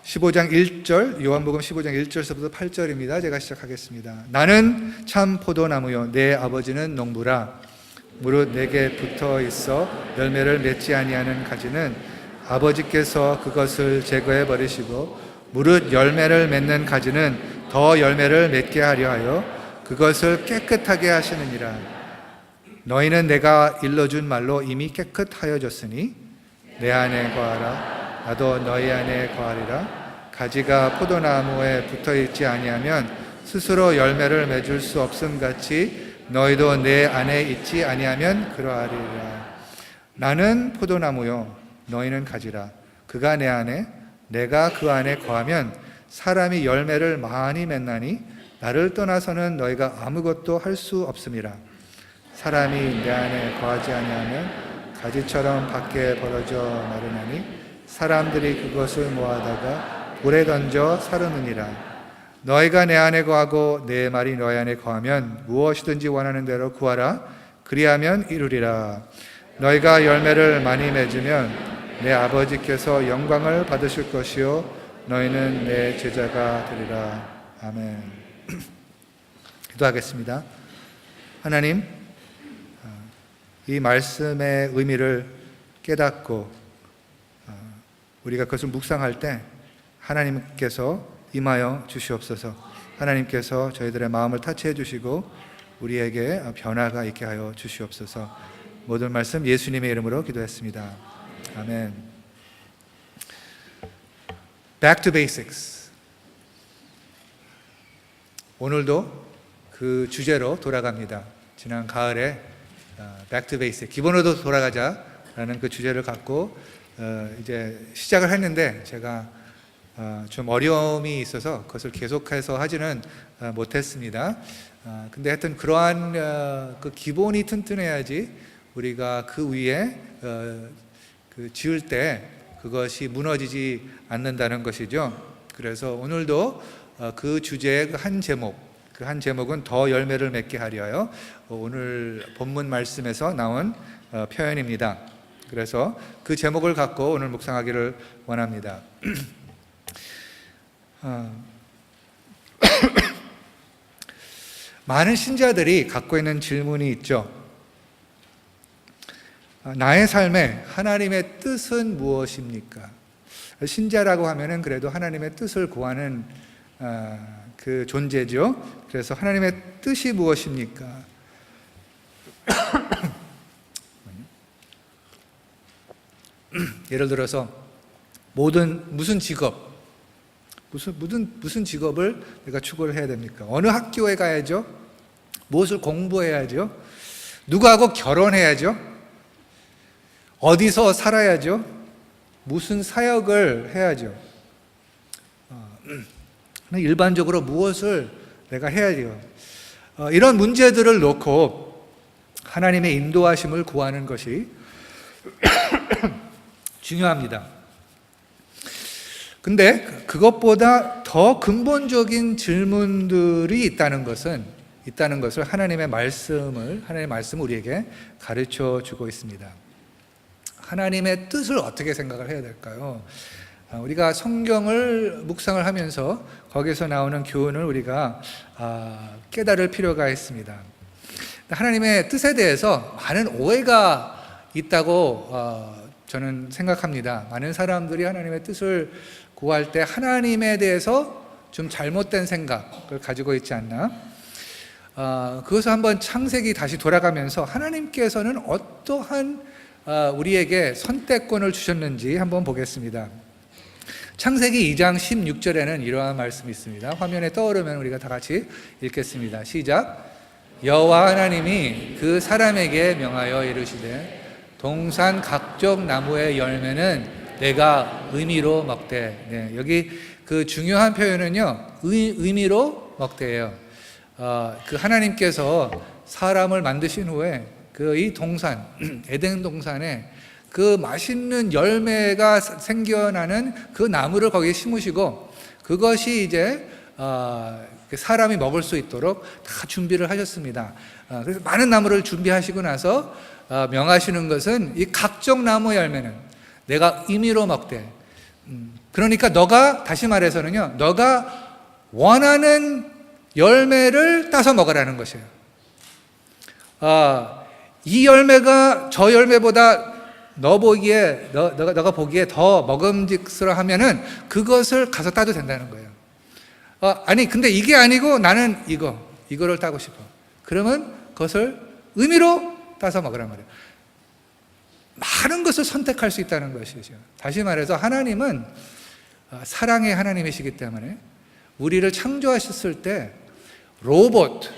15장 1절, 요한복음 15장 1절서부터 8절입니다. 제가 시작하겠습니다. 나는 참 포도나무요 내 아버지는 농부라. 무릇 내게 붙어 있어 열매를 맺지 아니하는 가지는 아버지께서 그것을 제거해 버리시고, 무릇 열매를 맺는 가지는 더 열매를 맺게 하려 하여 그것을 깨끗하게 하시느니라. 너희는 내가 일러준 말로 이미 깨끗하여졌으니 내 안에 거하라. 나도 너희 안에 거하리라. 가지가 포도나무에 붙어있지 아니하면 스스로 열매를 맺을 수 없음같이 너희도 내 안에 있지 아니하면 그러하리라. 나는 포도나무요 너희는 가지라. 그가 내 안에 내가 그 안에 거하면 사람이 열매를 많이 맺나니 나를 떠나서는 너희가 아무것도 할 수 없음이라. 사람이 내 안에 거하지 아니하면 가지처럼 밖에 벌어져 마르나니 사람들이 그것을 모아다가 불에 던져 사르느니라. 너희가 내 안에 거하고 내 말이 너희 안에 거하면 무엇이든지 원하는 대로 구하라. 그리하면 이루리라. 너희가 열매를 많이 맺으면 내 아버지께서 영광을 받으실 것이요 너희는 내 제자가 되리라. 아멘. 기도하겠습니다. 하나님, 이 말씀의 의미를 깨닫고 우리가 그것을 묵상할 때 하나님께서 임하여 주시옵소서. 하나님께서 저희들의 마음을 타치해 주시고 우리에게 변화가 있게 하여 주시옵소서. 모든 말씀 예수님의 이름으로 기도했습니다. 아멘. Back to basics. 오늘도 그 주제로 돌아갑니다. 지난 가을에 Back to basics, 기본으로 돌아가자라는 그 주제를 갖고 이제 시작을 했는데 제가 좀 어려움이 있어서 그것을 계속해서 하지는 못했습니다. 근데 하여튼 그러한 그 기본이 튼튼해야지 우리가 그 위에 그 지을 때 그것이 무너지지 않는다는 것이죠. 그래서 오늘도 그 주제의 한 제목, 그 한 제목은 더 열매를 맺게 하려요. 오늘 본문 말씀에서 나온 표현입니다. 그래서 그 제목을 갖고 오늘 묵상하기를 원합니다. 많은 신자들이 갖고 있는 질문이 있죠. 나의 삶에 하나님의 뜻은 무엇입니까? 신자라고 하면은 그래도 하나님의 뜻을 구하는 그 존재죠. 그래서 하나님의 뜻이 무엇입니까? 예를 들어서 무슨 직업을 내가 추구를 해야 됩니까? 어느 학교에 가야죠? 무엇을 공부해야죠? 누구하고 결혼해야죠? 어디서 살아야죠? 무슨 사역을 해야죠? 일반적으로 무엇을 내가 해야죠? 이런 문제들을 놓고 하나님의 인도하심을 구하는 것이 중요합니다. 근데 그것보다 더 근본적인 질문들이 있다는 것을 하나님의 말씀을 우리에게 가르쳐 주고 있습니다. 하나님의 뜻을 어떻게 생각을 해야 될까요? 우리가 성경을 묵상을 하면서 거기서 나오는 교훈을 우리가 깨달을 필요가 있습니다. 하나님의 뜻에 대해서 많은 오해가 있다고 저는 생각합니다. 많은 사람들이 하나님의 뜻을 구할 때 하나님에 대해서 좀 잘못된 생각을 가지고 있지 않나? 그것을 한번 창세기 다시 돌아가면서 하나님께서는 어떠한 우리에게 선택권을 주셨는지 한번 보겠습니다. 창세기 2장 16절에는 이러한 말씀이 있습니다. 화면에 떠오르면 우리가 다 같이 읽겠습니다. 시작. 여호와 하나님이 그 사람에게 명하여 이르시되 동산 각종 나무의 열매는 내가 의미로 먹되. 네, 여기 그 중요한 표현은요, 의미로 먹되예요. 그 하나님께서 사람을 만드신 후에 그 이 동산, 에덴 동산에 그 맛있는 열매가 생겨나는 그 나무를 거기에 심으시고 그것이 이제 사람이 먹을 수 있도록 다 준비를 하셨습니다. 그래서 많은 나무를 준비하시고 나서 명하시는 것은 이 각종 나무 열매는 내가 임의로 먹되. 그러니까 너가, 다시 말해서는요, 너가 원하는 열매를 따서 먹으라는 것이에요. 이 열매가 저 열매보다 너가 보기에 더 먹음직스러워하면은 그것을 가서 따도 된다는 거예요. 아니 근데 이게 아니고 나는 이거를 따고 싶어. 그러면 그것을 의미로 따서 먹으란 말이에요. 많은 것을 선택할 수 있다는 것이죠. 다시 말해서 하나님은 사랑의 하나님이시기 때문에 우리를 창조하셨을 때 로봇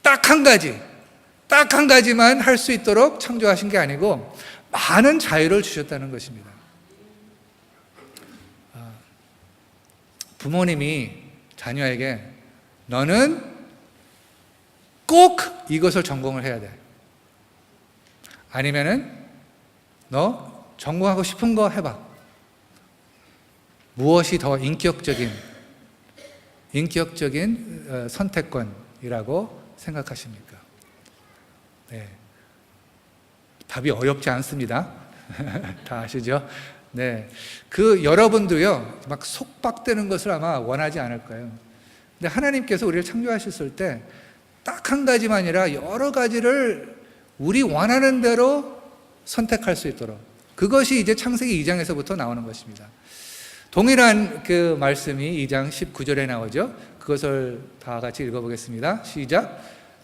딱 한 가지만 할 수 있도록 창조하신 게 아니고 많은 자유를 주셨다는 것입니다. 부모님이 자녀에게 너는 꼭 이것을 전공을 해야 돼. 아니면은 너 전공하고 싶은 거 해봐. 무엇이 더 인격적인 선택권이라고 생각하십니까? 네. 답이 어렵지 않습니다. 다 아시죠? 네. 여러분도요, 막 속박되는 것을 아마 원하지 않을 거예요. 근데 하나님께서 우리를 창조하셨을 때 딱 한 가지만 아니라 여러 가지를 우리 원하는 대로 선택할 수 있도록, 그것이 이제 창세기 2장에서부터 나오는 것입니다. 동일한 그 말씀이 2장 19절에 나오죠. 그것을 다 같이 읽어보겠습니다. 시작.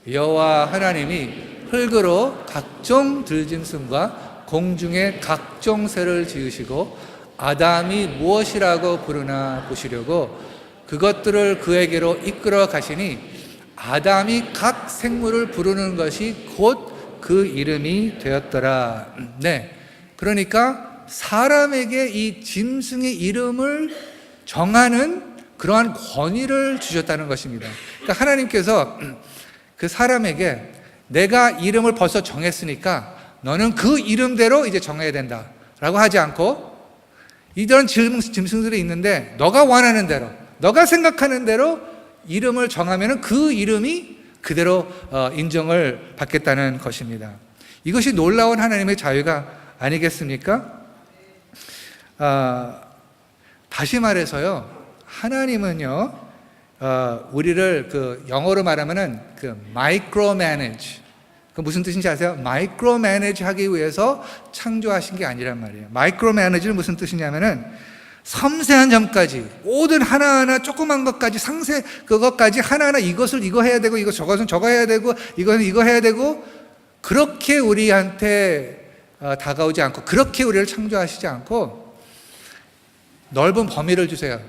여호와 하나님이 흙으로 각종 들짐승과 공중의 각종 새를 지으시고 아담이 무엇이라고 부르나 보시려고 그것들을 그에게로 이끌어 가시니 아담이 각 생물을 부르는 것이 곧 그 이름이 되었더라. 네. 그러니까 사람에게 이 짐승의 이름을 정하는 그러한 권위를 주셨다는 것입니다. 그러니까 하나님께서 그 사람에게 내가 이름을 벌써 정했으니까 너는 그 이름대로 이제 정해야 된다 라고 하지 않고, 이런 짐승들이 있는데 너가 원하는 대로, 너가 생각하는 대로 이름을 정하면 그 이름이 그대로 인정을 받겠다는 것입니다. 이것이 놀라운 하나님의 자유가 아니겠습니까? 다시 말해서요, 하나님은요, 우리를 영어로 말하면은 마이크로 매니지, 무슨 뜻인지 아세요? 마이크로 매니지 하기 위해서 창조하신 게 아니란 말이에요. 마이크로 매니지는 무슨 뜻이냐면은 섬세한 점까지, 모든 하나하나 조그만 것까지, 그것까지 하나하나 이것을 이거 해야 되고, 저것은 저거 해야 되고, 이거는 이거 해야 되고, 그렇게 우리한테 다가오지 않고, 그렇게 우리를 창조하시지 않고 넓은 범위를 주세요.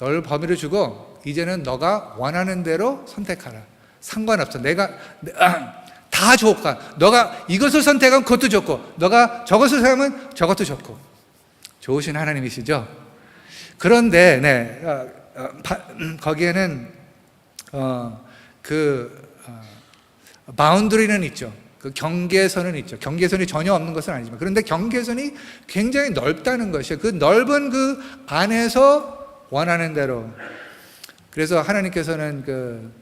넓은 범위를 주고 이제는 너가 원하는 대로 선택하라. 상관없어. 내가 다 좋을까? 너가 이것을 선택하면 그것도 좋고, 너가 저것을 선택하면 저것도 좋고. 좋으신 하나님이시죠? 그런데 거기에는 바운더리는 있죠. 그 경계선은 있죠. 경계선이 전혀 없는 것은 아니지만, 그런데 경계선이 굉장히 넓다는 것이에요. 그 넓은 그 안에서 원하는 대로. 그래서 하나님께서는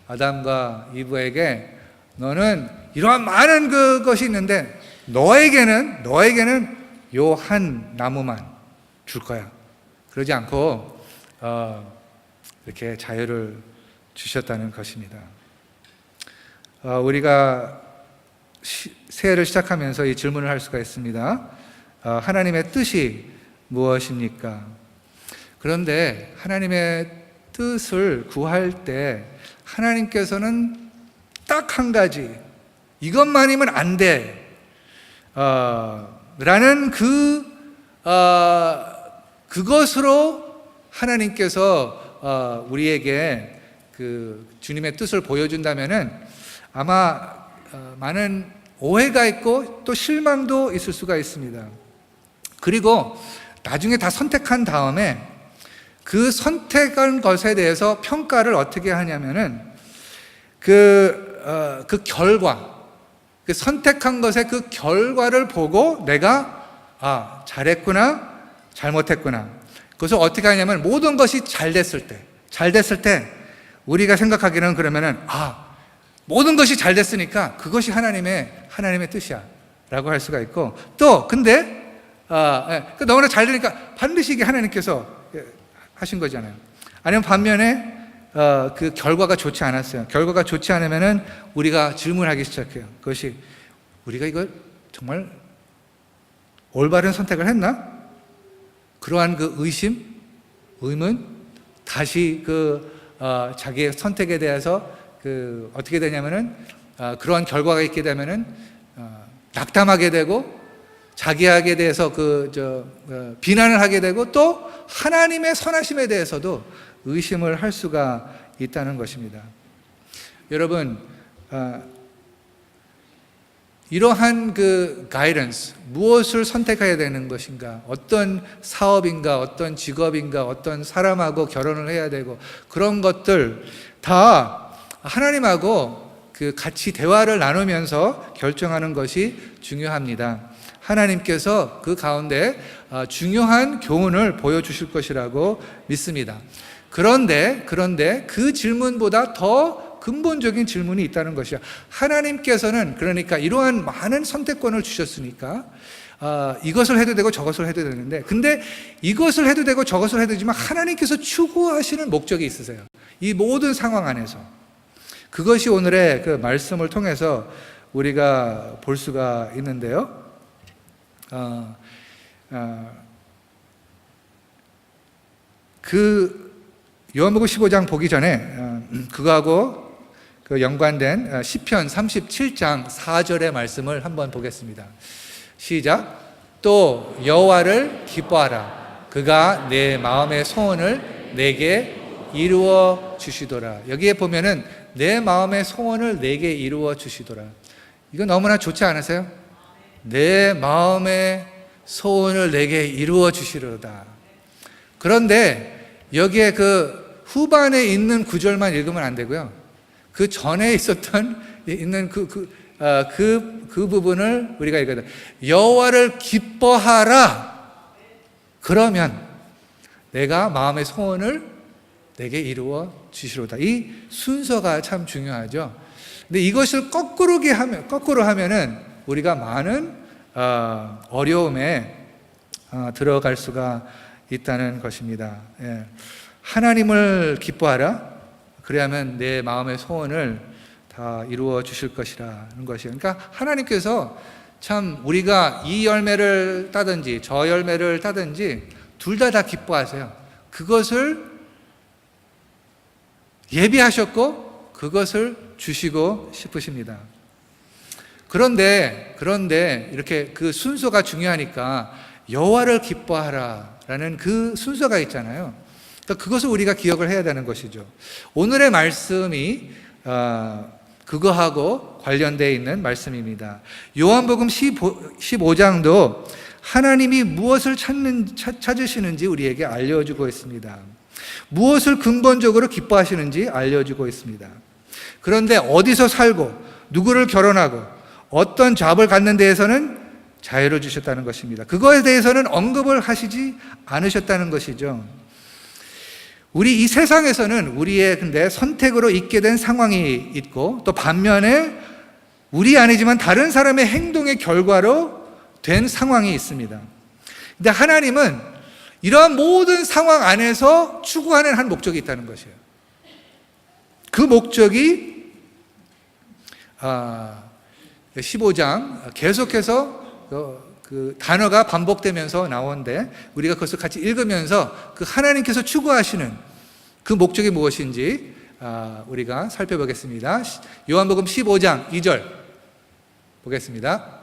아담과 이브에게 너는 이러한 많은 그것이 있는데 너에게는 요 한 나무만 줄 거야. 그러지 않고 이렇게 자유를 주셨다는 것입니다. 우리가 새해를 시작하면서 이 질문을 할 수가 있습니다. 하나님의 뜻이 무엇입니까? 그런데 하나님의 뜻을 구할 때 하나님께서는 딱 한 가지, 이것만이면 안 돼 라는 그것으로 하나님께서 우리에게 주님의 뜻을 보여준다면은 아마 많은 오해가 있고 또 실망도 있을 수가 있습니다. 그리고 나중에 다 선택한 다음에 그 선택한 것에 대해서 평가를 어떻게 하냐면은 그 결과, 그 선택한 것의 그 결과를 보고 내가 잘했구나, 잘못했구나. 그것을 어떻게 하냐면 모든 것이 잘 됐을 때 우리가 생각하기는 그러면은 모든 것이 잘 됐으니까 그것이 하나님의 뜻이야 라고 할 수가 있고, 또 근데 너무나 잘 되니까 반드시 이게 하나님께서 하신 거잖아요. 아니면 반면에 그 결과가 좋지 않았어요. 결과가 좋지 않으면은 우리가 질문하기 시작해요. 그것이 우리가 이걸 정말 올바른 선택을 했나? 그러한 그 의심, 의문, 다시 자기의 선택에 대해서 어떻게 되냐면은 그러한 결과가 있게 되면은 낙담하게 되고 자기에게 대해서 비난을 하게 되고 또 하나님의 선하심에 대해서도 의심을 할 수가 있다는 것입니다. 여러분, 이러한 가이던스, 무엇을 선택해야 되는 것인가, 어떤 사업인가, 어떤 직업인가, 어떤 사람하고 결혼을 해야 되고 그런 것들 다 하나님하고 같이 대화를 나누면서 결정하는 것이 중요합니다. 하나님께서 그 가운데 중요한 교훈을 보여주실 것이라고 믿습니다. 그런데 그 질문보다 더 근본적인 질문이 있다는 것이야. 하나님께서는 그러니까 이러한 많은 선택권을 주셨으니까 이것을 해도 되고 저것을 해도 되는데, 근데 이것을 해도 되고 저것을 해도 되지만 하나님께서 추구하시는 목적이 있으세요. 이 모든 상황 안에서. 그것이 오늘의 그 말씀을 통해서 우리가 볼 수가 있는데요. 요한복음 15장 보기 전에 그거하고 연관된 시편 37장 4절의 말씀을 한번 보겠습니다. 시작. 또 여호와를 기뻐하라. 그가 내 마음의 소원을 내게 이루어 주시더라. 여기에 보면은 내 마음의 소원을 내게 이루어 주시더라. 이거 너무나 좋지 않으세요? 내 마음의 소원을 내게 이루어 주시려다. 그런데 여기에 후반에 있는 구절만 읽으면 안 되고요. 그 전에 있는 그 부분을 우리가 읽어야 돼. 여호와를 기뻐하라. 그러면 내가 마음의 소원을 내게 이루어 주시로다. 이 순서가 참 중요하죠. 근데 이것을 거꾸로 하면은 우리가 많은 어려움에 들어갈 수가 있다는 것입니다. 하나님을 기뻐하라. 그래야만 내 마음의 소원을 다 이루어 주실 것이라는 것이에요. 그러니까 하나님께서 참 우리가 이 열매를 따든지 저 열매를 따든지 둘 다 기뻐하세요. 그것을 예비하셨고 그것을 주시고 싶으십니다. 그런데 이렇게 그 순서가 중요하니까 여호와를 기뻐하라라는 그 순서가 있잖아요. 그러니까 그것을 우리가 기억을 해야 되는 것이죠. 오늘의 말씀이 그거하고 관련되어 있는 말씀입니다. 요한복음 15장도 하나님이 무엇을 찾으시는지 우리에게 알려주고 있습니다. 무엇을 근본적으로 기뻐하시는지 알려주고 있습니다. 그런데 어디서 살고 누구를 결혼하고 어떤 잡을 갖는 데에서는 자유를 주셨다는 것입니다. 그거에 대해서는 언급을 하시지 않으셨다는 것이죠. 우리 이 세상에서는 우리의 근데 선택으로 있게 된 상황이 있고 또 반면에 우리 아니지만 다른 사람의 행동의 결과로 된 상황이 있습니다. 근데 하나님은 이러한 모든 상황 안에서 추구하는 한 목적이 있다는 것이에요. 그 목적이 15장 계속해서 그 단어가 반복되면서 나오는데 우리가 그것을 같이 읽으면서 그 하나님께서 추구하시는 그 목적이 무엇인지 우리가 살펴보겠습니다. 요한복음 15장 2절 보겠습니다.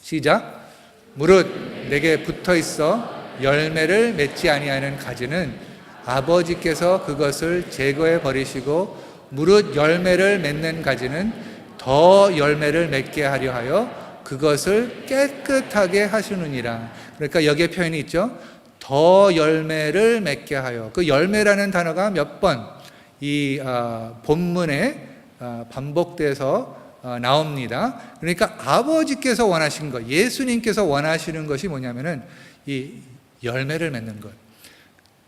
시작. 무릇 내게 붙어 있어 열매를 맺지 아니하는 가지는 아버지께서 그것을 제거해 버리시고 무릇 열매를 맺는 가지는 더 열매를 맺게 하려 하여 그것을 깨끗하게 하시느니라. 그러니까 여기에 표현이 있죠. 더 열매를 맺게 하여. 그 열매라는 단어가 몇 번 이 본문에 반복돼서 나옵니다. 그러니까 아버지께서 원하신 것, 예수님께서 원하시는 것이 뭐냐면은 이 열매를 맺는 것,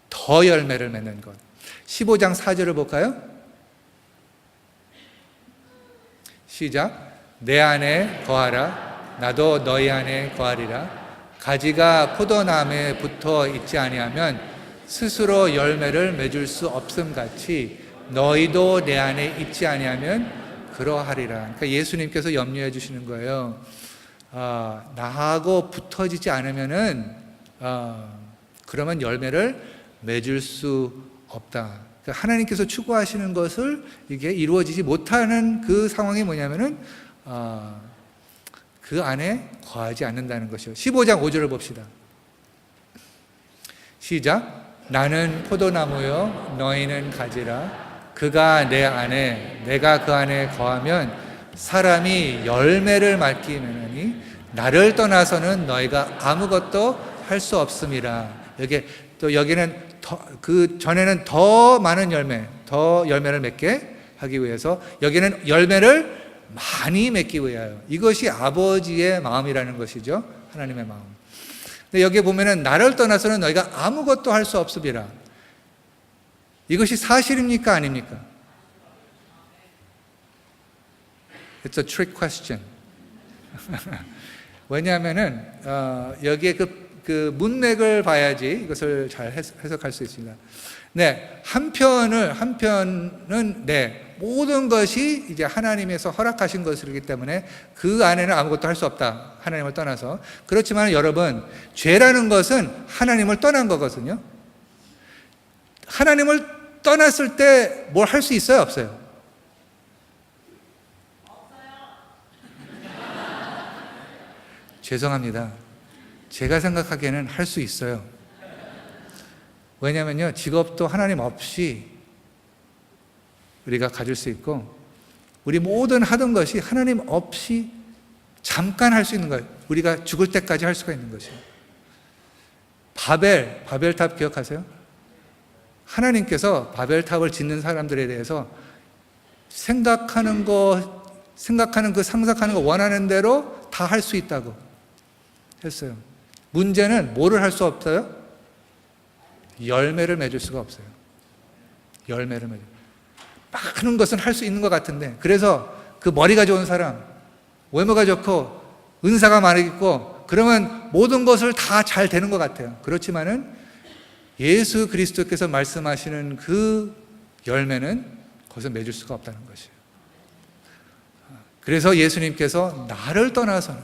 더 열매를 맺는 것. 15장 4절을 볼까요? 시작. 내 안에 거하라. 나도 너희 안에 거하리라. 가지가 포도나무에 붙어 있지 아니하면 스스로 열매를 맺을 수 없음 같이 너희도 내 안에 있지 아니하면 그러하리라. 그러니까 예수님께서 염려해 주시는 거예요. 나하고 붙어지지 않으면은 그러면 열매를 맺을 수 없다. 그러니까 하나님께서 추구하시는 것을 이게 이루어지지 못하는 그 상황이 뭐냐면은 그 안에 거하지 않는다는 것이요. 15장 5절을 봅시다. 시작. 나는 포도나무요 너희는 가지라. 그가 내 안에 내가 그 안에 거하면 사람이 열매를 맺게 되느니 나를 떠나서는 너희가 아무것도 할 수 없음이라. 여기는 그 전에는 더 많은 더 열매를 맺게 하기 위해서, 여기는 열매를 많이 맺기 위하여. 이것이 아버지의 마음이라는 것이죠. 하나님의 마음. 근데 여기 보면은 나를 떠나서는 너희가 아무것도 할 수 없음이라. 이것이 사실입니까? 아닙니까? It's a trick question. 왜냐하면은 여기에 그 문맥을 봐야지 이것을 잘 해석할 수 있습니다. 네, 한편은 네, 모든 것이 이제 하나님에서 허락하신 것이기 때문에 그 안에는 아무것도 할 수 없다. 하나님을 떠나서. 그렇지만 여러분, 죄라는 것은 하나님을 떠난 거거든요. 하나님을 떠났을 때 뭘 할 수 있어요? 없어요? 죄송합니다. 제가 생각하기에는 할 수 있어요. 왜냐면요, 직업도 하나님 없이 우리가 가질 수 있고, 우리 모든 하던 것이 하나님 없이 잠깐 할 수 있는 거예요. 우리가 죽을 때까지 할 수가 있는 것이에요. 바벨탑 기억하세요? 하나님께서 바벨탑을 짓는 사람들에 대해서 생각하는 거, 상상하는 거 원하는 대로 다 할 수 있다고 했어요. 문제는 뭐를 할 수 없어요? 열매를 맺을 수가 없어요. 열매를 맺을. 많은 것은 할 수 있는 것 같은데, 그래서 그 머리가 좋은 사람, 외모가 좋고 은사가 많고 그러면 모든 것을 다 잘 되는 것 같아요. 그렇지만은 예수 그리스도께서 말씀하시는 그 열매는 거기서 맺을 수가 없다는 것이에요. 그래서 예수님께서 나를 떠나서는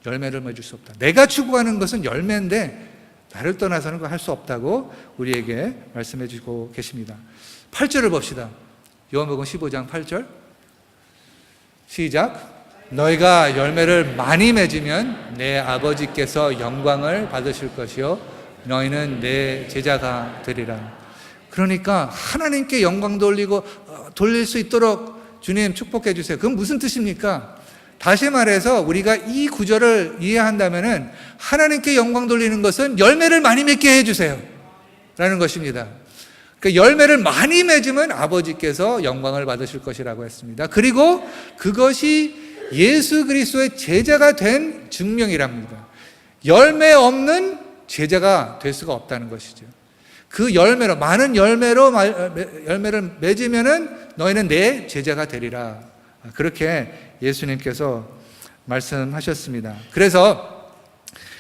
열매를 맺을 수 없다. 내가 추구하는 것은 열매인데 나를 떠나서는 그거 할 수 없다고 우리에게 말씀해 주고 계십니다. 8절을 봅시다. 요한복음 15장 8절. 시작. 너희가 열매를 많이 맺으면 내 아버지께서 영광을 받으실 것이요 너희는 내 제자가 되리라. 그러니까 하나님께 영광 돌릴 수 있도록 주님 축복해 주세요. 그건 무슨 뜻입니까? 다시 말해서 우리가 이 구절을 이해한다면은 하나님께 영광 돌리는 것은 열매를 많이 맺게 해주세요 라는 것입니다. 그러니까 열매를 많이 맺으면 아버지께서 영광을 받으실 것이라고 했습니다. 그리고 그것이 예수 그리스도의 제자가 된 증명이랍니다. 열매 없는 제자가 될 수가 없다는 것이죠. 그 열매로, 많은 열매를 맺으면은 너희는 내 제자가 되리라. 그렇게 예수님께서 말씀하셨습니다. 그래서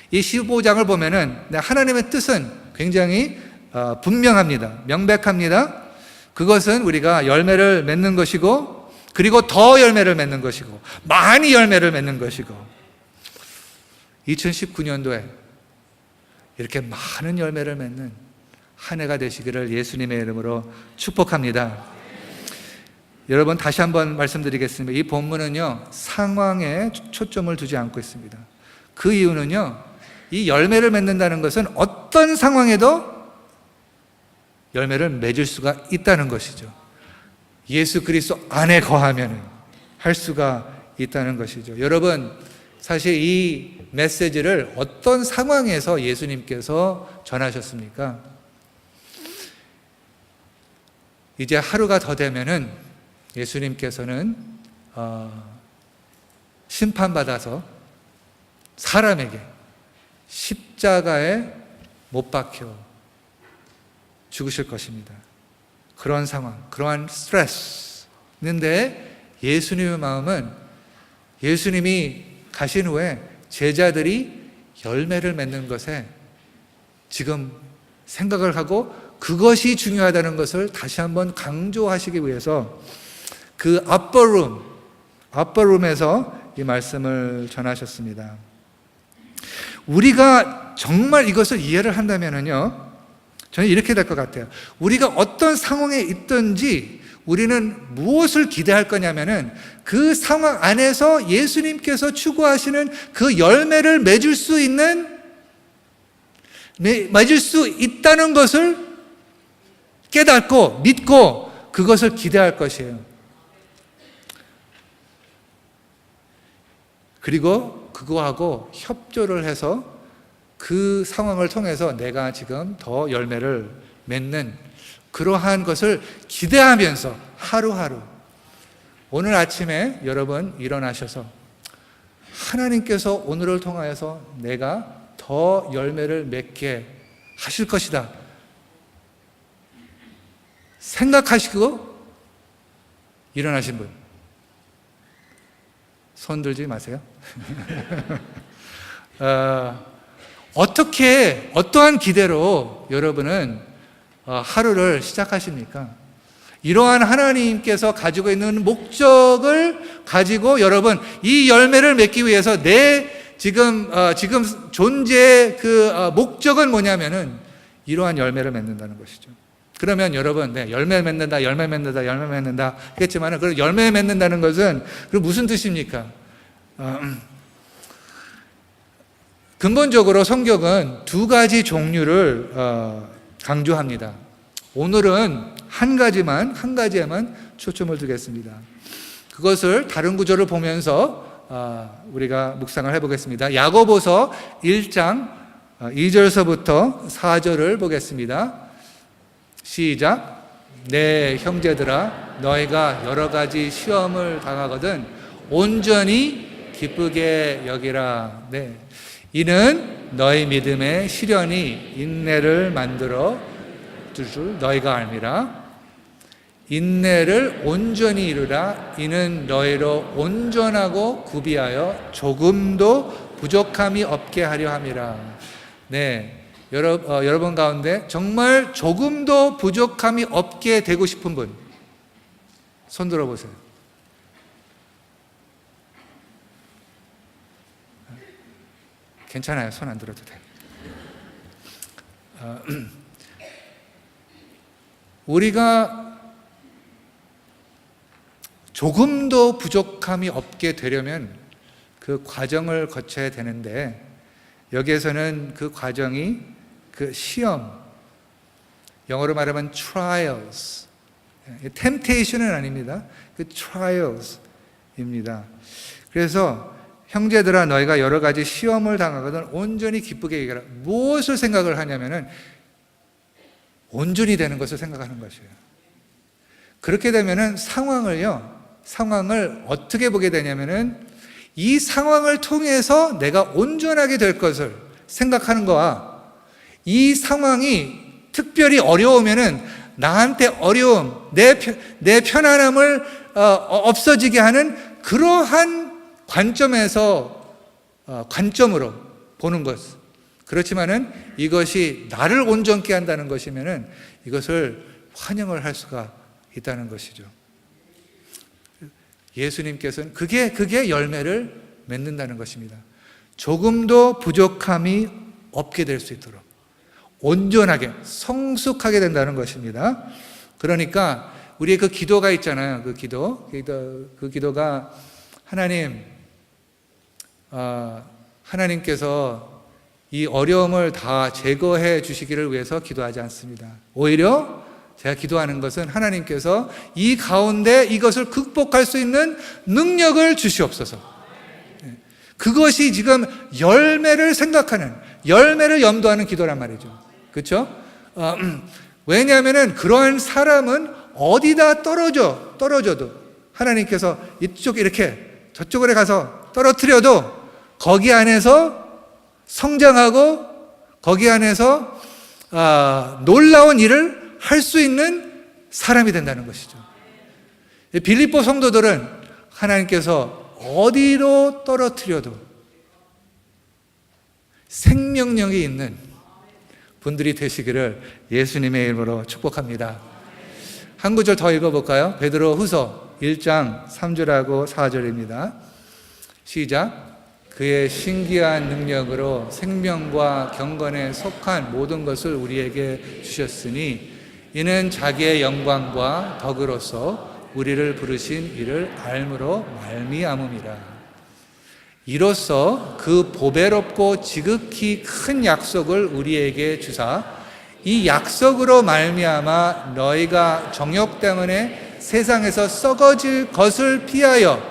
이 15장을 보면은 하나님의 뜻은 굉장히 분명합니다. 명백합니다. 그것은 우리가 열매를 맺는 것이고, 그리고 더 열매를 맺는 것이고, 많이 열매를 맺는 것이고, 2019년도에 이렇게 많은 열매를 맺는 한 해가 되시기를 예수님의 이름으로 축복합니다. 여러분, 다시 한번 말씀드리겠습니다. 이 본문은요, 상황에 초점을 두지 않고 있습니다. 그 이유는요, 이 열매를 맺는다는 것은 어떤 상황에도 열매를 맺을 수가 있다는 것이죠. 예수 그리스도 안에 거하면 할 수가 있다는 것이죠. 여러분, 사실 이 메시지를 어떤 상황에서 예수님께서 전하셨습니까? 이제 하루가 더 되면은 예수님께서는 심판받아서 사람에게 십자가에 못 박혀 죽으실 것입니다. 그런 상황, 그러한 스트레스인데 예수님의 마음은 예수님이 가신 후에 제자들이 열매를 맺는 것에 지금 생각을 하고 그것이 중요하다는 것을 다시 한번 강조하시기 위해서 그 아빠룸에서 이 말씀을 전하셨습니다. 우리가 정말 이것을 이해를 한다면요, 저는 이렇게 될 것 같아요. 우리가 어떤 상황에 있든지 우리는 무엇을 기대할 거냐면은 그 상황 안에서 예수님께서 추구하시는 그 열매를 맺을 수 있다는 것을 깨닫고 믿고 그것을 기대할 것이에요. 그리고 그거하고 협조를 해서 그 상황을 통해서 내가 지금 더 열매를 맺는 그러한 것을 기대하면서 하루하루, 오늘 아침에 여러분 일어나셔서 하나님께서 오늘을 통하여서 내가 더 열매를 맺게 하실 것이다 생각하시고 일어나신 분 손 들지 마세요. 어떠한 기대로 여러분은 하루를 시작하십니까? 이러한 하나님께서 가지고 있는 목적을 가지고 여러분 이 열매를 맺기 위해서 내 지금 존재의 그 목적은 뭐냐면은 이러한 열매를 맺는다는 것이죠. 그러면 여러분, 열매 맺는다 하겠지만은 그 열매 맺는다는 것은 그 무슨 뜻입니까? 근본적으로 성경은 두 가지 종류를 강조합니다. 오늘은 한 가지에만 초점을 두겠습니다. 그것을 다른 구절을 보면서 우리가 묵상을 해보겠습니다. 야고보서 1장 2절서부터 4절을 보겠습니다. 시작. 내 형제들아, 너희가 여러 가지 시험을 당하거든 온전히 기쁘게 여기라. 이는 너희 믿음의 시련이 인내를 만들어 줄 줄 너희가 알미라. 인내를 온전히 이루라. 이는 너희로 온전하고 구비하여 조금도 부족함이 없게 하려 함이라. 여러분 가운데 정말 조금도 부족함이 없게 되고 싶은 분 손 들어보세요. 괜찮아요. 손 안 들어도 돼요. 우리가 조금도 부족함이 없게 되려면 그 과정을 거쳐야 되는데 여기에서는 그 과정이 그 시험, 영어로 말하면 trials, temptation은 아닙니다. 그 trials입니다. 그래서 형제들아, 너희가 여러 가지 시험을 당하거든 온전히 기쁘게 여기라. 무엇을 생각을 하냐면은 온전히 되는 것을 생각하는 것이에요. 그렇게 되면은 상황을 어떻게 보게 되냐면은 이 상황을 통해서 내가 온전하게 될 것을 생각하는 거와 이 상황이 특별히 어려우면은 나한테 어려움, 내 편안함을 없어지게 하는 그러한 관점으로 보는 것. 그렇지만은 이것이 나를 온전케 한다는 것이면은 이것을 환영을 할 수가 있다는 것이죠. 예수님께서는 그게 열매를 맺는다는 것입니다. 조금도 부족함이 없게 될 수 있도록 온전하게 성숙하게 된다는 것입니다. 그러니까 우리의 그 기도가 있잖아요. 그 기도가 하나님께서 이 어려움을 다 제거해 주시기를 위해서 기도하지 않습니다. 오히려 제가 기도하는 것은 하나님께서 이 가운데 이것을 극복할 수 있는 능력을 주시옵소서. 그것이 지금 열매를 생각하는, 열매를 염두하는 기도란 말이죠. 그렇죠? 왜냐하면 그러한 사람은 어디다 떨어져도 하나님께서 이쪽 이렇게 저쪽으로 가서 떨어뜨려도 거기 안에서 성장하고 거기 안에서 놀라운 일을 할 수 있는 사람이 된다는 것이죠. 빌립보 성도들은 하나님께서 어디로 떨어뜨려도 생명력이 있는 분들이 되시기를 예수님의 이름으로 축복합니다. 한 구절 더 읽어볼까요? 베드로후서 1장 3절하고 4절입니다. 시작. 그의 신기한 능력으로 생명과 경건에 속한 모든 것을 우리에게 주셨으니 이는 자기의 영광과 덕으로서 우리를 부르신 이를 알므로 말미암음이라. 이로써 그 보배롭고 지극히 큰 약속을 우리에게 주사 이 약속으로 말미암아 너희가 정욕 때문에 세상에서 썩어질 것을 피하여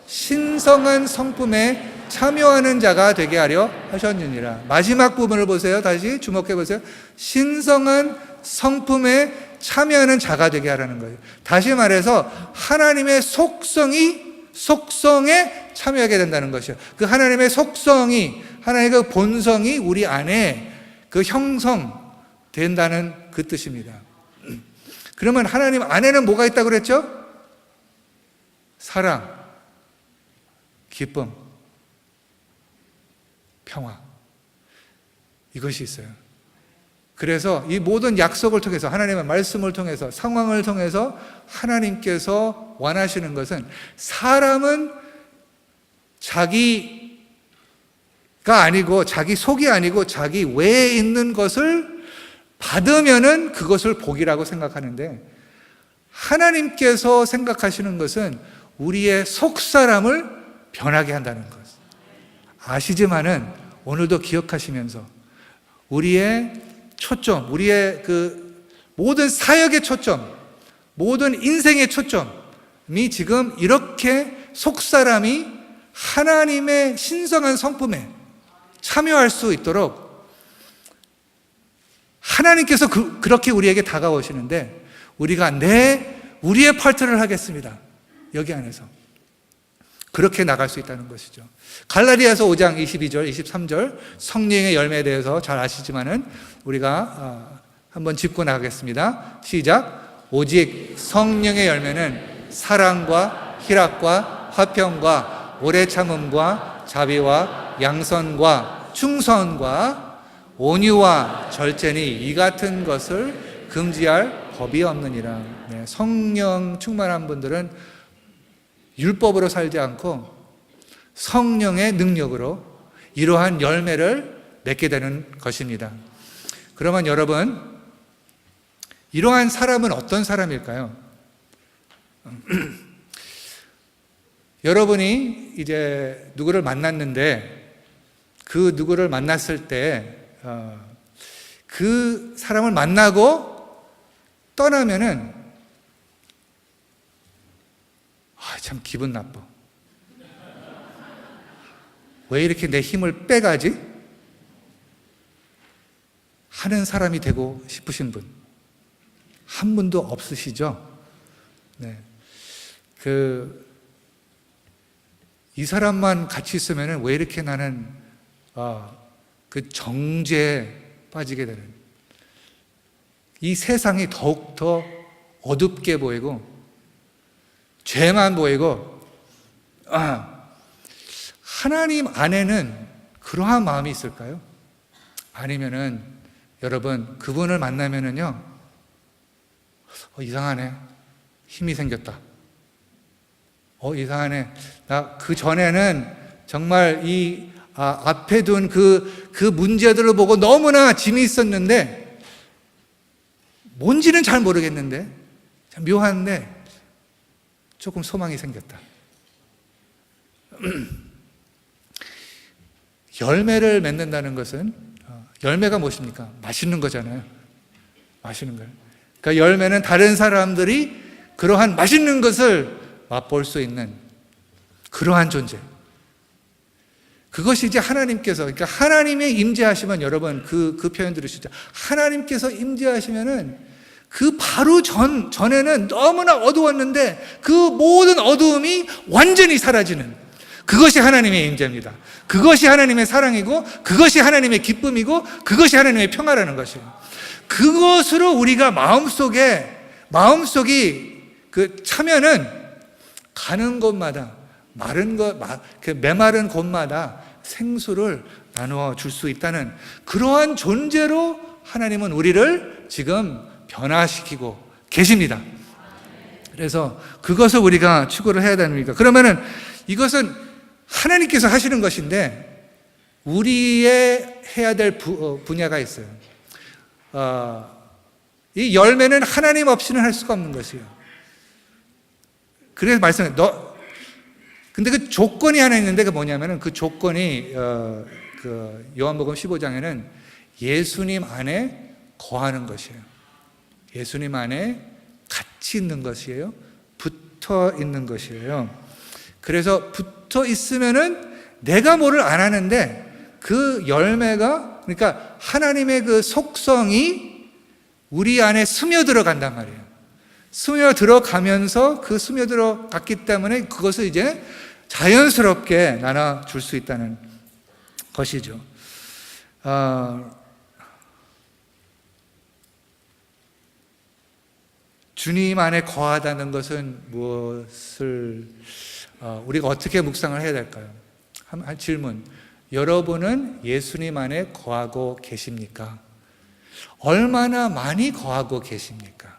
신성한 성품에 참여하는 자가 되게 하려 하셨느니라. 마지막 부분을 보세요. 다시 주목해 보세요. 신성한 성품에 참여하는 자가 되게 하라는 거예요. 다시 말해서 하나님의 속성에 참여하게 된다는 것이요. 그 하나님의 속성이, 하나님의 그 본성이 우리 안에 그 형성된다는 그 뜻입니다. 그러면 하나님 안에는 뭐가 있다고 그랬죠? 사랑, 기쁨, 평화. 이것이 있어요. 그래서 이 모든 약속을 통해서, 하나님의 말씀을 통해서, 상황을 통해서 하나님께서 원하시는 것은 사람은 자기가 아니고, 자기 속이 아니고 자기 외에 있는 것을 받으면은 그것을 복이라고 생각하는데, 하나님께서 생각하시는 것은 우리의 속사람을 변하게 한다는 것. 아시지만은 오늘도 기억하시면서 우리의 초점, 우리의 그 모든 사역의 초점, 모든 인생의 초점이 지금 이렇게 속사람이 하나님의 신성한 성품에 참여할 수 있도록 하나님께서 그렇게 우리에게 다가오시는데, 우리가 우리의 파트를 하겠습니다. 여기 안에서 그렇게 나갈 수 있다는 것이죠. 갈라디아서 5장 22절, 23절 성령의 열매에 대해서 잘 아시지만은 우리가 한번 짚고 나가겠습니다. 시작. 오직 성령의 열매는 사랑과 희락과 화평과 오래 참음과 자비와 양선과 충성과 온유와 절제니 이 같은 것을 금지할 법이 없느니라. 네, 성령 충만한 분들은 율법으로 살지 않고 성령의 능력으로 이러한 열매를 맺게 되는 것입니다. 그러면 여러분, 이러한 사람은 어떤 사람일까요? 여러분이 이제 누구를 만났는데, 그 누구를 만났을 때 그 사람을 만나고 떠나면은 참 기분 나빠. 왜 이렇게 내 힘을 빼가지? 하는 사람이 되고 싶으신 분 한 분도 없으시죠? 네. 이 사람만 같이 있으면 왜 이렇게 나는 그 정죄에 빠지게 되는, 이 세상이 더욱더 어둡게 보이고 죄만 보이고, 하나님 안에는 그러한 마음이 있을까요? 아니면은 여러분, 그분을 만나면은요, 이상하네, 힘이 생겼다. 이상하네, 나 그 전에는 정말 이 앞에 둔 그 문제들을 보고 너무나 짐이 있었는데, 뭔지는 잘 모르겠는데 참 묘한데 조금 소망이 생겼다. 열매를 맺는다는 것은, 열매가 무엇입니까? 맛있는 거잖아요. 맛있는 거예요. 그러니까 열매는 다른 사람들이 그러한 맛있는 것을 맛볼 수 있는 그러한 존재. 그것이 이제 하나님께서, 그러니까 하나님의 임재하시면, 여러분 그 표현 들으시죠? 하나님께서 임재하시면은 그 바로 전에는 너무나 어두웠는데 그 모든 어두움이 완전히 사라지는, 그것이 하나님의 임재입니다. 그것이 하나님의 사랑이고, 그것이 하나님의 기쁨이고, 그것이 하나님의 평화라는 것이에요. 그것으로 우리가 마음속이 차면은 가는 곳마다 메마른 곳마다 생수를 나누어 줄 수 있다는 그러한 존재로 하나님은 우리를 지금 변화시키고 계십니다. 그래서 그것을 우리가 추구를 해야 됩니다. 그러면은 이것은 하나님께서 하시는 것인데 우리의 해야 될 분야가 있어요. 이 열매는 하나님 없이는 할 수가 없는 것이에요. 그래서 말씀해 근데 그 조건이 하나 있는데 그 뭐냐면은 그 조건이 그 요한복음 15장에는 예수님 안에 거하는 것이에요. 예수님 안에 같이 있는 것이에요. 붙어 있는 것이에요. 그래서 붙어 있으면은 내가 뭐를 안 하는데 그 열매가, 그러니까 하나님의 그 속성이 우리 안에 스며들어 간단 말이에요. 스며들어가면서 그 스며들어갔기 때문에 그것을 이제 자연스럽게 나눠줄 수 있다는 것이죠. 주님 안에 거하다는 것은 무엇을 우리가 어떻게 묵상을 해야 될까요? 한 질문. 여러분은 예수님 안에 거하고 계십니까? 얼마나 많이 거하고 계십니까?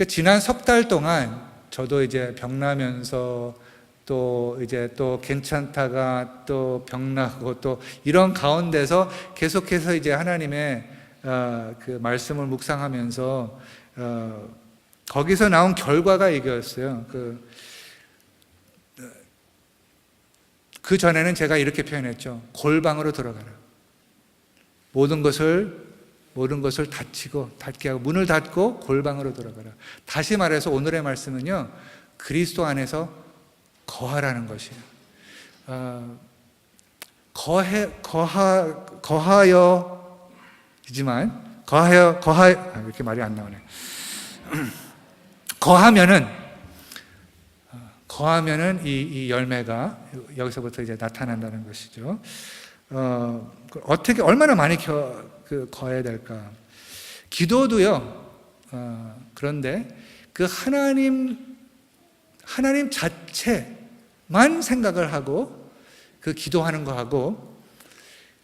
지난 석 달 동안 저도 이제 병나면서 또 이제 또 괜찮다가 또 병나고 또 이런 가운데서 계속해서 이제 하나님의 그 말씀을 묵상하면서 거기서 나온 결과가 이거였어요. 그 전에는 제가 이렇게 표현했죠. 골방으로 들어가라. 모든 것을 닫게 하고 문을 닫고 골방으로 들어가라. 다시 말해서 오늘의 말씀은요, 그리스도 안에서 거하라는 것이에요. 이렇게 말이 안 나오네. 거하면은 이 열매가 여기서부터 이제 나타난다는 것이죠. 어떻게 얼마나 많이 거해야 될까? 기도도요. 그런데 그 하나님 자체만 생각을 하고 그 기도하는 거하고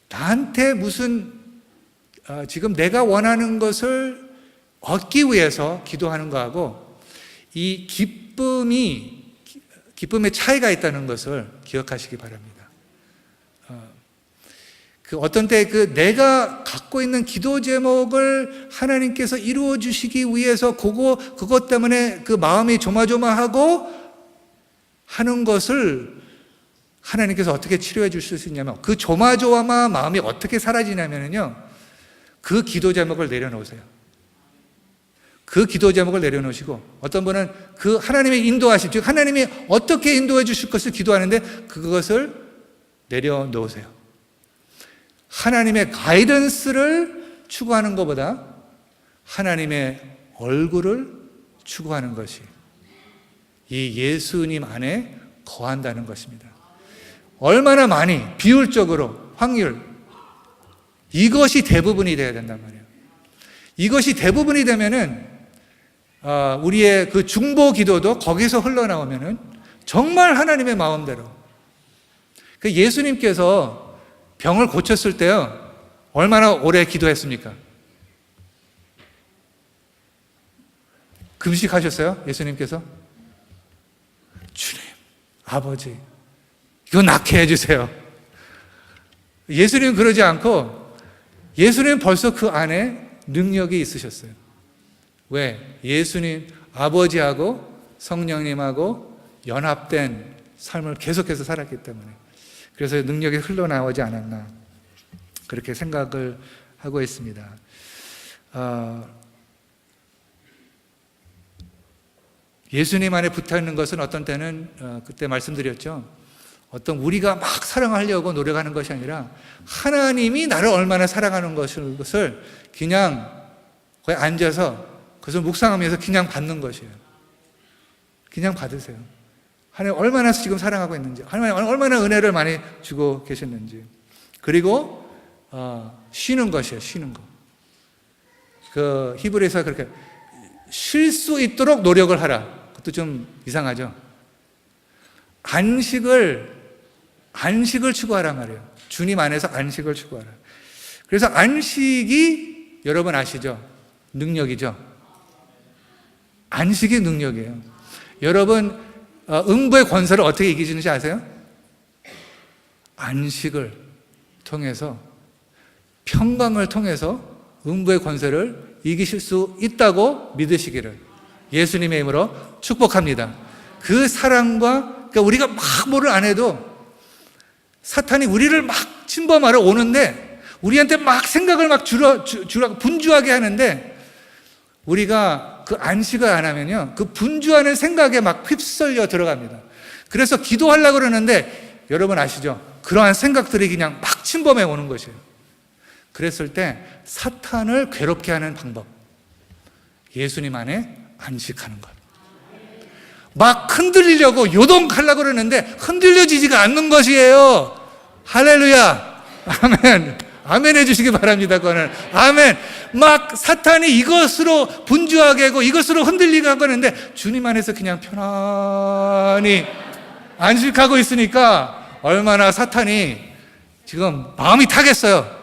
나한테 무슨 지금 내가 원하는 것을 얻기 위해서 기도하는 거하고 이 기쁨의 차이가 있다는 것을 기억하시기 바랍니다. 어떤 때 내가 갖고 있는 기도 제목을 하나님께서 이루어 주시기 위해서 그것 때문에 그 마음이 조마조마하고 하는 것을 하나님께서 어떻게 치료해 주실 수 있냐면 그 조마조마한 마음이 어떻게 사라지냐면요, 그 기도 제목을 내려놓으세요. 그 기도 제목을 내려놓으시고 어떤 분은 그 하나님의 인도하심, 즉 하나님이 어떻게 인도해 주실 것을 기도하는데 그것을 내려놓으세요. 하나님의 가이던스를 추구하는 것보다 하나님의 얼굴을 추구하는 것이 이 예수님 안에 거한다는 것입니다. 얼마나 많이, 비율적으로, 확률, 이것이 대부분이 되어야 된단 말이에요. 이것이 대부분이 되면은 우리의 그 중보 기도도 거기서 흘러나오면은 정말 하나님의 마음대로. 예수님께서 병을 고쳤을 때요, 얼마나 오래 기도했습니까? 금식하셨어요? 예수님께서? 주님, 아버지, 이거 낫게 해주세요. 예수님은 그러지 않고 예수님은 벌써 그 안에 능력이 있으셨어요. 왜? 예수님 아버지하고 성령님하고 연합된 삶을 계속해서 살았기 때문에. 그래서 능력이 흘러나오지 않았나 그렇게 생각을 하고 있습니다. 예수님 안에 붙어있는 것은 어떤 때는 그때 말씀드렸죠. 어떤 우리가 막 사랑하려고 노력하는 것이 아니라 하나님이 나를 얼마나 사랑하는 것을 그냥 거기 앉아서 그것을 묵상하면서 그냥 받는 것이에요. 그냥 받으세요. 하나님 얼마나 지금 사랑하고 있는지, 하나님 얼마나 은혜를 많이 주고 계셨는지. 그리고 쉬는 것이에요. 쉬는 거. 그 히브리서 그렇게 쉴 수 있도록 노력을 하라. 그것도 좀 이상하죠. 안식을 안식을 추구하란 말이에요. 주님 안에서 안식을 추구하라. 그래서 안식이 여러분 아시죠? 능력이죠. 안식이 능력이에요. 여러분 음부의 권세를 어떻게 이기시는지 아세요? 안식을 통해서, 평강을 통해서 음부의 권세를 이기실 수 있다고 믿으시기를 예수님의 이름으로 축복합니다. 그 사랑과, 그러니까 우리가 막 뭐를 안 해도 사탄이 우리를 막 침범하러 오는데, 우리한테 막 생각을 막 분주하게 하는데, 우리가 그 안식을 안 하면요, 그 분주하는 생각에 막 휩쓸려 들어갑니다. 그래서 기도하려고 그러는데, 여러분 아시죠? 그러한 생각들이 그냥 막 침범해 오는 것이에요. 그랬을 때 사탄을 괴롭게 하는 방법, 예수님 안에 안식하는 것. 막 흔들리려고 요동하려고 그러는데 흔들려지지가 않는 것이에요. 할렐루야. 아멘. 아멘 해주시기 바랍니다. 그거는 아멘. 막 사탄이 이것으로 분주하게 하고 이것으로 흔들리게 하고 하는데 주님 안에서 그냥 편안히 안식하고 있으니까 얼마나 사탄이 지금 마음이 타겠어요.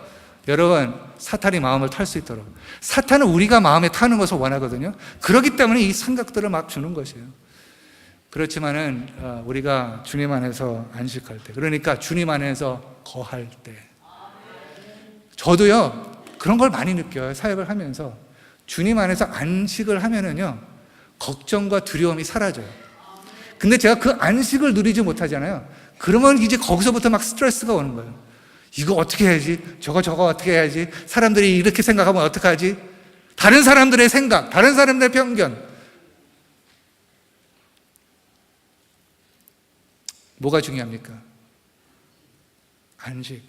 여러분, 사탄이 마음을 탈 수 있도록. 사탄은 우리가 마음에 타는 것을 원하거든요. 그렇기 때문에 이 생각들을 막 주는 것이에요. 그렇지만은 우리가 주님 안에서 안식할 때, 그러니까 주님 안에서 거할 때, 저도요 그런 걸 많이 느껴요. 사역을 하면서 주님 안에서 안식을 하면은요 걱정과 두려움이 사라져요. 근데 제가 그 안식을 누리지 못하잖아요. 그러면 이제 거기서부터 막 스트레스가 오는 거예요. 이거 어떻게 해야지? 저거 어떻게 해야지? 사람들이 이렇게 생각하면 어떡하지? 다른 사람들의 생각, 다른 사람들의 편견. 뭐가 중요합니까? 안식.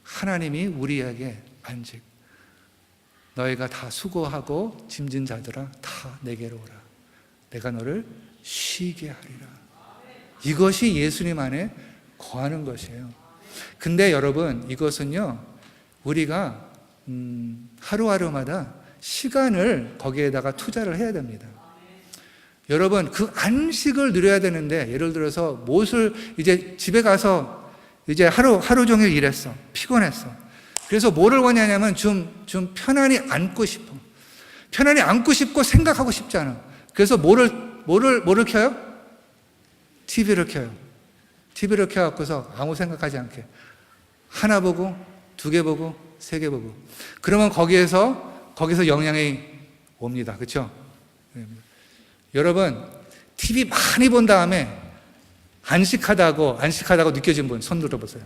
하나님이 우리에게 안식. 너희가 다 수고하고 짐진 자들아 다 내게로 오라. 내가 너를 쉬게 하리라. 이것이 예수님 안에 거하는 것이에요. 근데 여러분, 이것은요 우리가 하루하루마다 시간을 거기에다가 투자를 해야 됩니다. 여러분, 그 안식을 누려야 되는데, 예를 들어서 못을 이제 집에 가서 이제 하루 종일 일했어. 피곤했어. 그래서 뭐를 원하냐면 좀 편안히 앉고 싶어. 편안히 앉고 싶고 생각하고 싶지 않아. 그래서 뭐를 켜요? TV를 켜요. TV를 켜갖고서 아무 생각하지 않게 하나 보고, 두 개 보고, 세 개 보고. 그러면 거기에서 영향이 옵니다. 그렇죠? 여러분, TV 많이 본 다음에 안식하다고 느껴진 분 손 들어보세요.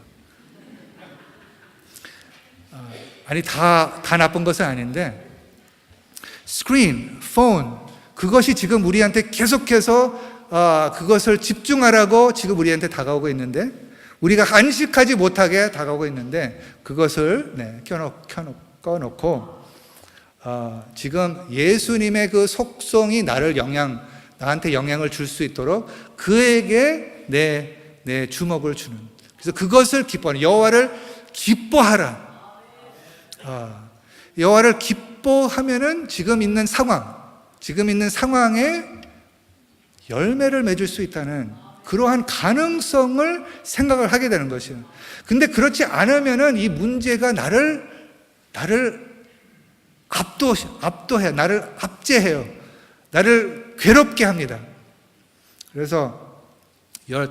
아니 다 나쁜 것은 아닌데, 스크린, 폰, 그것이 지금 우리한테 계속해서 그것을 집중하라고 지금 우리한테 다가오고 있는데, 우리가 안식하지 못하게 다가오고 있는데, 그것을 꺼놓고 지금 예수님의 그 속성이 나한테 영향을 줄 수 있도록 그에게 내 주목을 주는. 그래서 그것을 기뻐하는, 여호와를 기뻐하라. 여호와를 기뻐하면은 지금 있는 상황에 열매를 맺을 수 있다는 그러한 가능성을 생각을 하게 되는 것이에요. 근데 그렇지 않으면은 이 문제가 나를 압도해, 나를 압제해요. 나를 괴롭게 합니다. 그래서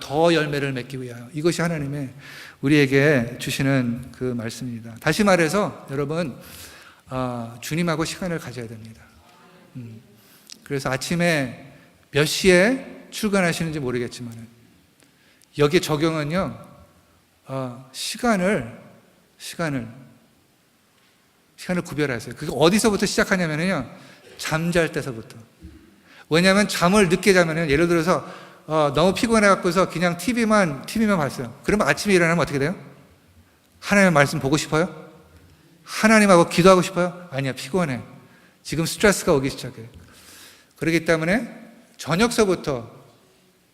더 열매를 맺기 위하여, 이것이 하나님의 우리에게 주시는 그 말씀입니다. 다시 말해서 여러분, 주님하고 시간을 가져야 됩니다. 그래서 아침에 몇 시에 출근하시는지 모르겠지만 여기 적용은요, 시간을 구별하세요. 그게 어디서부터 시작하냐면요, 잠잘 때서부터. 왜냐하면 잠을 늦게 자면은, 예를 들어서 너무 피곤해갖고서 그냥 TV만 봤어요. 그러면 아침에 일어나면 어떻게 돼요? 하나님의 말씀 보고 싶어요? 하나님하고 기도하고 싶어요? 아니야, 피곤해. 지금 스트레스가 오기 시작해요. 그렇기 때문에 저녁서부터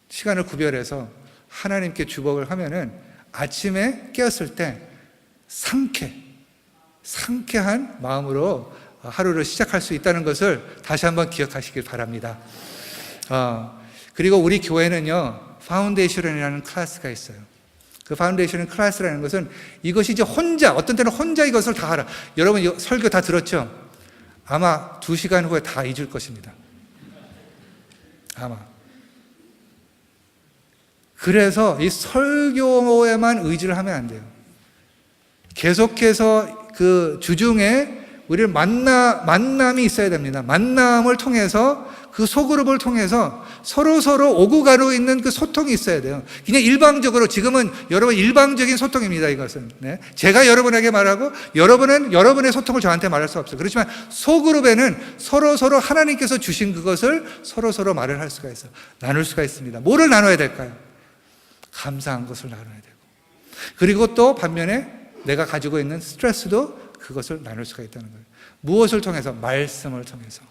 시간을 구별해서 하나님께 주복을 하면은 아침에 깨었을 때 상쾌한 마음으로 하루를 시작할 수 있다는 것을 다시 한번 기억하시길 바랍니다. 그리고 우리 교회는요, 파운데이션이라는 클래스가 있어요. 그 파운데이션 클래스라는 것은 이것이 이제 혼자, 어떤 때는 혼자 이것을 다 하라. 여러분 설교 다 들었죠? 아마 2시간 후에 다 잊을 것입니다. 아마. 그래서 이 설교에만 의지를 하면 안 돼요. 계속해서 그 주중에 우리를 만남이 있어야 됩니다. 만남을 통해서 그 소그룹을 통해서 서로 오고 가고 있는 그 소통이 있어야 돼요. 그냥 일방적으로, 지금은 여러분 일방적인 소통입니다, 이것은. 네. 제가 여러분에게 말하고 여러분은 여러분의 소통을 저한테 말할 수 없어요. 그렇지만 소그룹에는 서로 하나님께서 주신 그것을 서로 말을 할 수가 있어요. 나눌 수가 있습니다. 뭐를 나눠야 될까요? 감사한 것을 나눠야 되고, 그리고 또 반면에 내가 가지고 있는 스트레스도 그것을 나눌 수가 있다는 거예요. 무엇을 통해서? 말씀을 통해서.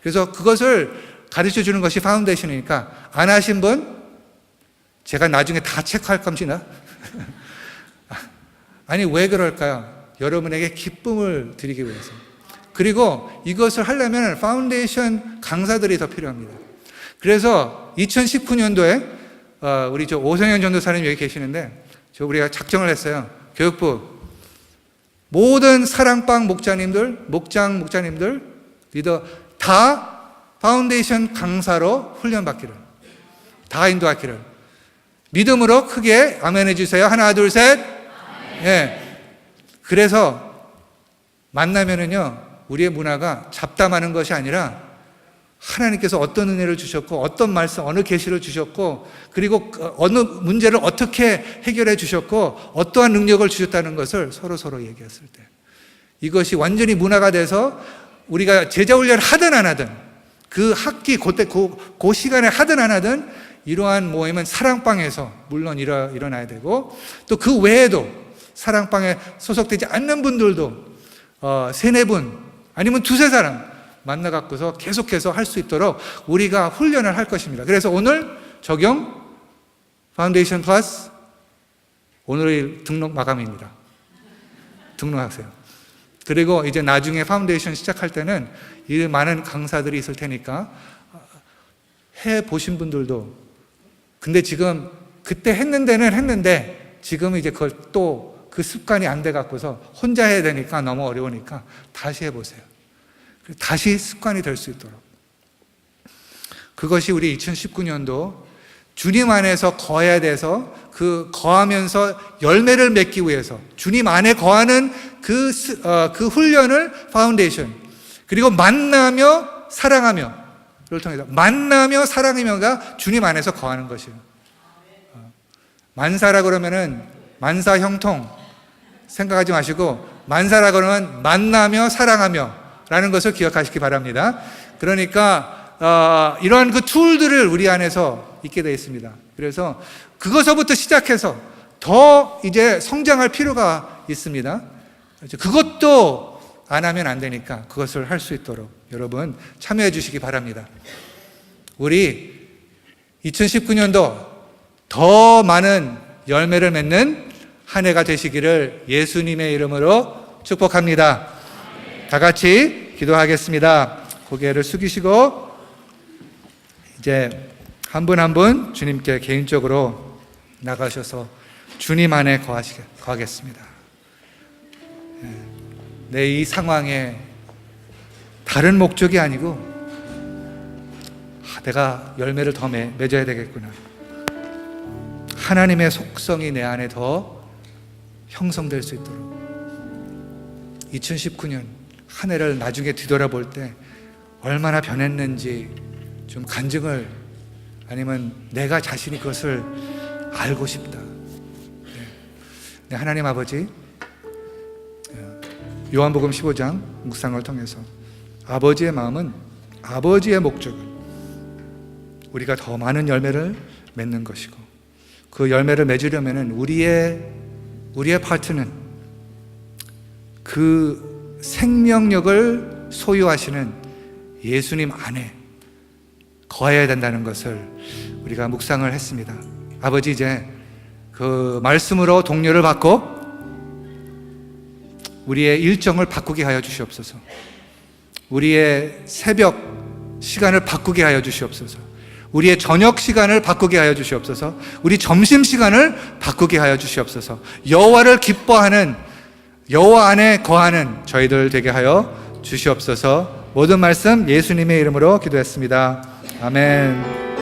그래서 그것을 가르쳐 주는 것이 파운데이션이니까, 안 하신 분, 제가 나중에 다 체크할 겁니다. 아니, 왜 그럴까요? 여러분에게 기쁨을 드리기 위해서. 그리고 이것을 하려면 파운데이션 강사들이 더 필요합니다. 그래서 2019년도에 우리 오성현 전도사님 여기 계시는데, 우리가 작정을 했어요. 교육부 모든 사랑방 목자님들, 목장님들, 리더 다 파운데이션 강사로 훈련받기를, 다 인도하기를. 믿음으로 크게 아멘 해주세요. 하나, 둘, 셋. 예. 그래서 만나면은요, 우리의 문화가 잡담하는 것이 아니라 하나님께서 어떤 은혜를 주셨고, 어떤 말씀, 어느 계시를 주셨고, 그리고 어느 문제를 어떻게 해결해 주셨고, 어떠한 능력을 주셨다는 것을 서로 얘기했을 때, 이것이 완전히 문화가 돼서 우리가 제자훈련을 하든 안 하든, 그 학기 그때 그 시간에 하든 안 하든 이러한 모임은 사랑방에서 물론 일어나야 되고, 또 그 외에도 사랑방에 소속되지 않는 분들도 3-4분 아니면 2-3사람 만나갖고서 계속해서 할 수 있도록 우리가 훈련을 할 것입니다. 그래서 오늘 적용 파운데이션 플러스 오늘의 등록 마감입니다. 등록하세요. 그리고 이제 나중에 파운데이션 시작할 때는 이 많은 강사들이 있을 테니까 해보신 분들도, 근데 지금 그때 했는데 지금은 이제 그걸 또 그 습관이 안 돼 갖고서 혼자 해야 되니까 너무 어려우니까 다시 해보세요. 다시 습관이 될 수 있도록. 그것이 우리 2019년도 주님 안에서 거해야 돼서, 그 거하면서 열매를 맺기 위해서 주님 안에 거하는 그 훈련을 파운데이션, 그리고 만나며 사랑하며를 통해서, 만나며 사랑하며가 주님 안에서 거하는 것이에요. 만사라 그러면은 만사 형통 생각하지 마시고, 만사라 그러면 만나며 사랑하며 라는 것을 기억하시기 바랍니다. 그러니까 이러한 그 툴들을 우리 안에서 있게 되어 있습니다. 그래서 그것서부터 시작해서 더 이제 성장할 필요가 있습니다. 그것도 안 하면 안 되니까 그것을 할 수 있도록 여러분 참여해 주시기 바랍니다. 우리 2019년도 더 많은 열매를 맺는 한 해가 되시기를 예수님의 이름으로 축복합니다. 다 같이 기도하겠습니다. 고개를 숙이시고 이제 한 분 한 분 주님께 개인적으로 나가셔서 주님 안에 거하겠습니다. 내 이 상황에 다른 목적이 아니고, 내가 열매를 더 맺어야 되겠구나. 하나님의 속성이 내 안에 더 형성될 수 있도록 2019년 한 해를 나중에 뒤돌아볼 때 얼마나 변했는지 좀 간증을, 아니면 내가 자신이 그것을 알고 싶다. 네, 하나님 아버지, 요한복음 15장 묵상을 통해서 아버지의 마음은, 아버지의 목적은 우리가 더 많은 열매를 맺는 것이고, 그 열매를 맺으려면 우리의 파트는 그 생명력을 소유하시는 예수님 안에 거해야 된다는 것을 우리가 묵상을 했습니다. 아버지, 이제 그 말씀으로 동료를 받고 우리의 일정을 바꾸게 하여 주시옵소서. 우리의 새벽 시간을 바꾸게 하여 주시옵소서. 우리의 저녁 시간을 바꾸게 하여 주시옵소서. 우리 점심 시간을 바꾸게 하여 주시옵소서. 여호와를 기뻐하는, 여호와 안에 거하는 저희들 되게 하여 주시옵소서. 모든 말씀 예수님의 이름으로 기도했습니다. 아멘.